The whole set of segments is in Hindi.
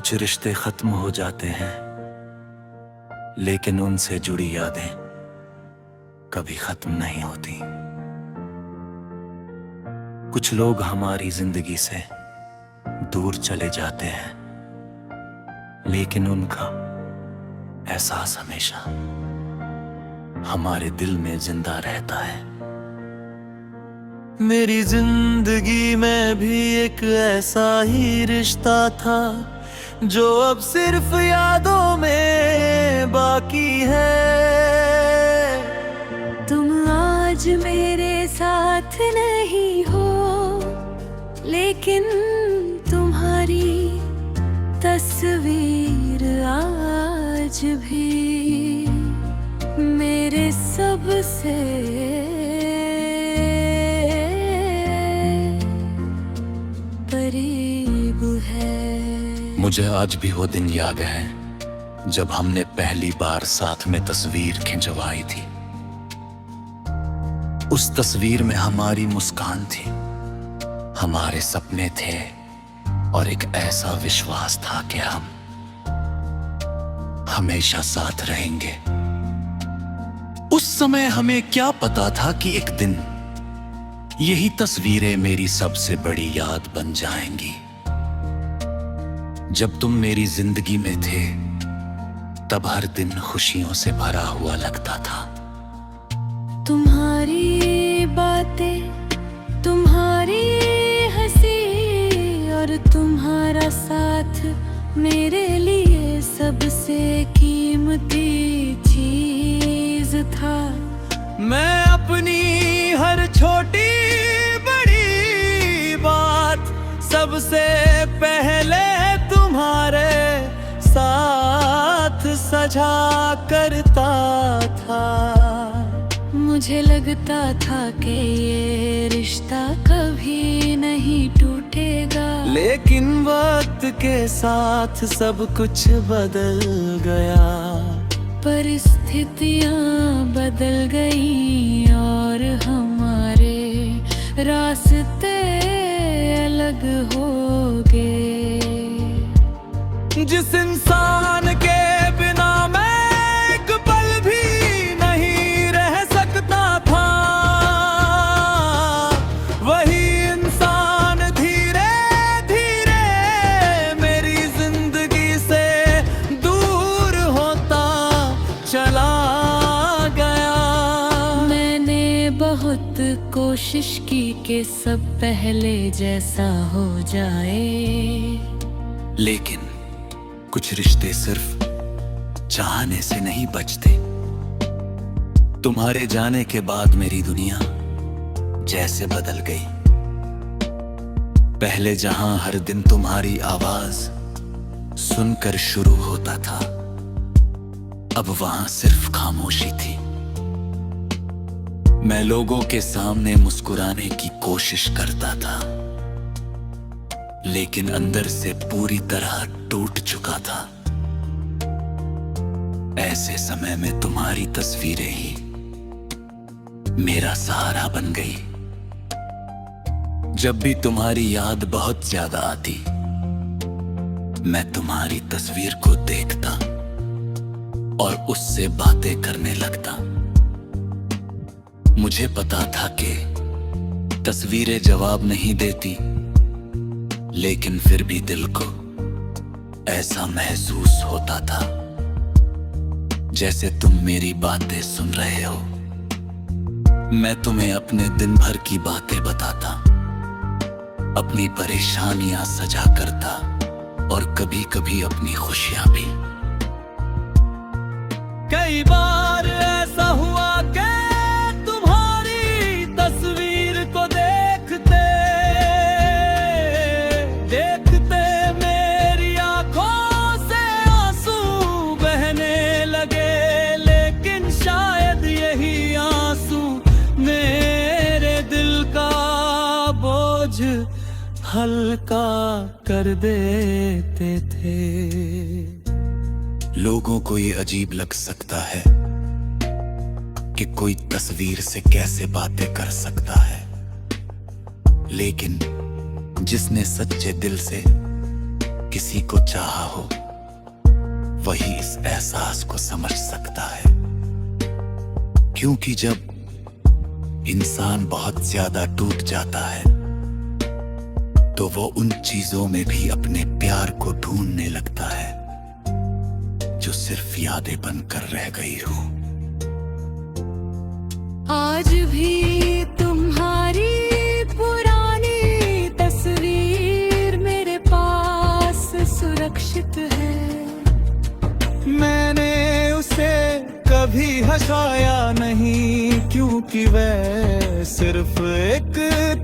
कुछ रिश्ते खत्म हो जाते हैं, लेकिन उनसे जुड़ी यादें कभी खत्म नहीं होती। कुछ लोग हमारी जिंदगी से दूर चले जाते हैं, लेकिन उनका एहसास हमेशा हमारे दिल में जिंदा रहता है। मेरी जिंदगी में भी एक ऐसा ही रिश्ता था, जो अब सिर्फ यादों में बाकी है। तुम आज मेरे साथ नहीं हो, लेकिन तुम्हारी तस्वीर आज भी मेरे सबसे करीब है। मुझे आज भी वो दिन याद है जब हमने पहली बार साथ में तस्वीर खिंचवाई थी। उस तस्वीर में हमारी मुस्कान थी, हमारे सपने थे और एक ऐसा विश्वास था कि हम हमेशा साथ रहेंगे। उस समय हमें क्या पता था कि एक दिन यही तस्वीरें मेरी सबसे बड़ी याद बन जाएंगी। जब तुम मेरी जिंदगी में थे, तब हर दिन खुशियों से भरा हुआ लगता था। तुम्हारी बातें, तुम्हारी हंसी और तुम्हारा साथ मेरे लिए सबसे कीमती चीज था। मैं अपनी हर छोटी बड़ी बात सबसे पहले तुम्हारे साथ सजा करता था। मुझे लगता था कि ये रिश्ता कभी नहीं टूटेगा, लेकिन वक्त के साथ सब कुछ बदल गया। परिस्थितियाँ बदल गई और हमारे रास्ते अलग हो गए। जिस इंसान के बिना मैं एक पल भी नहीं रह सकता था, वही इंसान धीरे धीरे मेरी जिंदगी से दूर होता चला गया। मैंने बहुत कोशिश की कि सब पहले जैसा हो जाए, लेकिन कुछ रिश्ते सिर्फ चाहने से नहीं बचते। तुम्हारे जाने के बाद मेरी दुनिया जैसे बदल गई। पहले जहां हर दिन तुम्हारी आवाज सुनकर शुरू होता था, अब वहां सिर्फ खामोशी थी। मैं लोगों के सामने मुस्कुराने की कोशिश करता था, लेकिन अंदर से पूरी तरह टूट चुका था। ऐसे समय में तुम्हारी तस्वीरें ही मेरा सहारा बन गई। जब भी तुम्हारी याद बहुत ज्यादा आती, मैं तुम्हारी तस्वीर को देखता और उससे बातें करने लगता। मुझे पता था कि तस्वीरें जवाब नहीं देती, लेकिन फिर भी दिल को ऐसा महसूस होता था जैसे तुम मेरी बातें सुन रहे हो। मैं तुम्हें अपने दिन भर की बातें बताता, अपनी परेशानियां सजा करता और कभी कभी अपनी खुशियां भी। कई बार ऐसा हुआ कि तुम्हारी तस्वीर को देखते देखते मेरी आंखों से आंसू बहने लगे, लेकिन शायद यही आंसू मेरे दिल का बोझ हल्का कर देते थे। लोगों को ये अजीब लग सकता है कि कोई तस्वीर से कैसे बातें कर सकता है, लेकिन जिसने सच्चे दिल से किसी को चाहा हो वही इस एहसास को समझ सकता है, क्योंकि जब इंसान बहुत ज्यादा टूट जाता है तो वो उन चीजों में भी अपने प्यार को ढूंढने लगता है जो सिर्फ यादें बनकर रह गई हो। आज भी तुम्हारी पुरानी तस्वीर मेरे पास सुरक्षित है। मैंने उसे कभी हंसाया नहीं, क्योंकि वह सिर्फ एक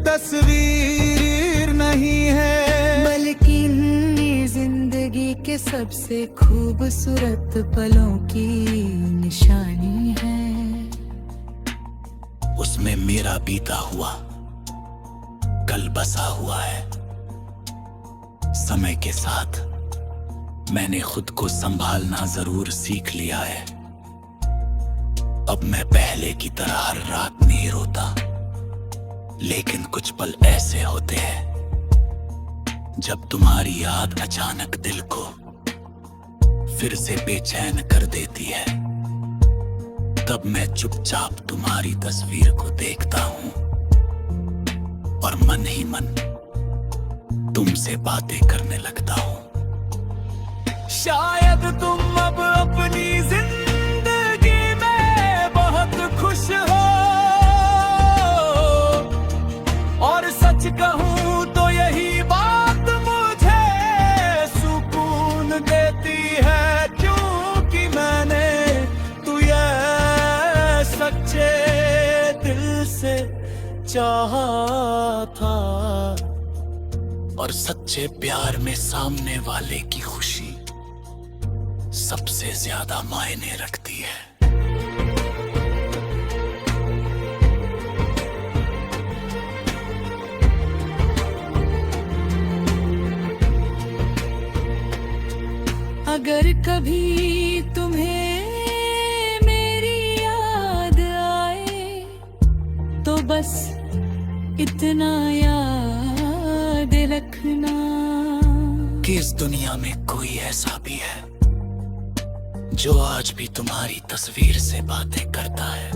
तस्वीर नहीं है, बल्कि जिंदगी के सबसे खूबसूरत पलों की निशानी है। उसमें मेरा बीता हुआ कल बसा हुआ है। समय के साथ मैंने खुद को संभालना जरूर सीख लिया है। अब मैं पहले की तरह हर रात नहीं रोता, लेकिन कुछ पल ऐसे होते हैं जब तुम्हारी याद अचानक दिल को फिर से बेचैन कर देती है। तब मैं चुपचाप तुम्हारी तस्वीर को देखता हूं और मन ही मन तुमसे बातें करने लगता हूं। शायद तुम अब अपनी जिंदगी में बहुत खुश हो, और सच कहूं तो यही बात मुझे सुकून देती है, क्योंकि मैंने तुझे सच्चे दिल से चाहा था। और सच्चे प्यार में सामने वाले की खुशी सबसे ज्यादा मायने रखती है। अगर कभी तुम्हें मेरी याद आए तो बस इतना याद रखना कि इस दुनिया में कोई ऐसा भी है जो आज भी तुम्हारी तस्वीर से बातें करता है।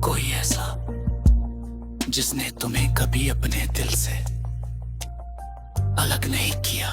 कोई ऐसा जिसने तुम्हें कभी अपने दिल से अलग नहीं किया।